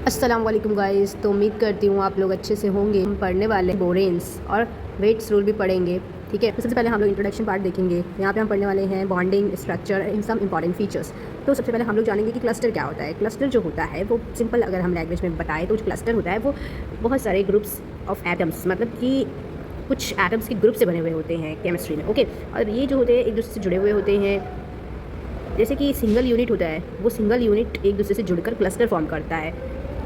अस्सलाम वालेकुम गाइस। तो उम्मीद करती हूँ आप लोग अच्छे से होंगे। हम पढ़ने वाले बोरेंस और वेट्स रूल भी पढ़ेंगे, ठीक है। तो सबसे पहले हम लोग इंट्रोडक्शन पार्ट देखेंगे। यहाँ पे हम पढ़ने वाले हैं bonding structure in some important features. तो सबसे पहले हम लोग जानेंगे कि क्लस्टर क्या होता है। क्लस्टर जो होता है वो सिंपल अगर हम लैंग्वेज में बताएं तो जो क्लस्टर होता है वो बहुत सारे ग्रुप्स ऑफ एटम्स, मतलब कि कुछ एटम्स के ग्रुप से बने हुए होते हैं केमिस्ट्री में, ओके। और ये जो होते हैं एक दूसरे से जुड़े हुए होते हैं। जैसे कि सिंगल यूनिट होता है, वो सिंगल यूनिट एक दूसरे से जुड़कर क्लस्टर फॉर्म करता है,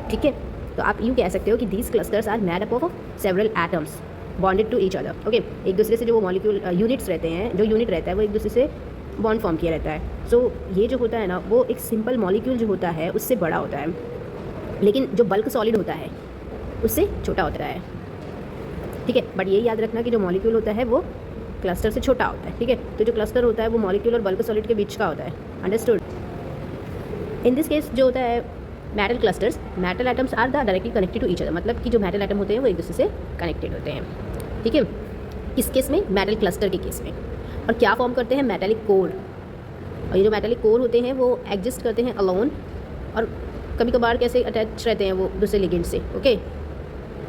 ठीक है। तो आप यूँ कह सकते हो कि these clusters are made up of several atoms bonded to each other, okay. एक दूसरे से जो वो मॉलिक्यूल यूनिट्स रहते हैं, जो यूनिट रहता है वो एक दूसरे से बॉन्ड फॉर्म किया रहता है। सो ये जो होता है ना, वो एक सिंपल मॉलिक्यूल जो होता है उससे बड़ा होता है, लेकिन जो बल्क सॉलिड होता है उससे छोटा होता है, ठीक है। बट ये याद रखना कि जो मॉलिक्यूल होता है वो क्लस्टर से छोटा होता है, ठीक है। तो जो क्लस्टर होता है वो मॉलिक्यूल और बल्क सॉलिड के बीच का होता है, अंडरस्टूड। इन दिस केस जो होता है metal clusters, metal atoms are the directly connected to each other, मतलब कि जो मेटल एटम होते हैं वो एक दूसरे से कनेक्टेड होते हैं, ठीक है। किस केस में? मेटल क्लस्टर के केस में। और क्या फॉर्म करते हैं? Metallic core. और ये जो मेटेलिक कोर होते हैं वो एग्जिस्ट करते हैं अलोन, और कभी कभार कैसे अटैच रहते हैं वो दूसरे लिगेंड से, ओके।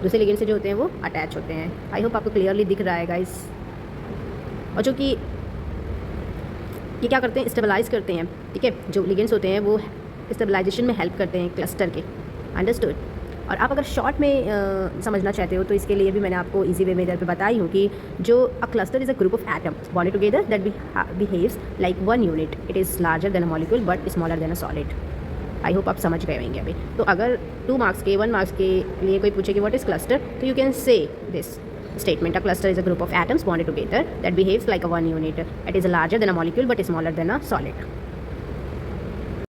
दूसरे लिगेंड से जो होते हैं वो अटैच होते हैं। आई होप आपको क्लियरली दिख रहा है गाइस। और जो कि ये क्या करते हैं? स्टेबलाइज करते हैं, ठीक है। जो लिगेंड्स होते हैं वो स्टेबलाइजेशन में हेल्प करते हैं क्लस्टर के, अंडरस्टूड। और आप अगर शॉर्ट में समझना चाहते हो तो इसके लिए भी मैंने आपको इजी वे में इधर पे बताई हूँ कि जो a cluster is a group of atoms bonded together that behaves like one unit. It is larger than a molecule but smaller than a solid. I hope आप समझ गए होंगे अभी। तो अगर 2 मार्क्स के 1 मार्क्स के लिए कोई पूछे कि व्हाट इज़ क्लस्टर, तो you can say this statement: a cluster is a group of atoms bonded together that behaves like a one unit. It is larger than a molecule but smaller than a solid.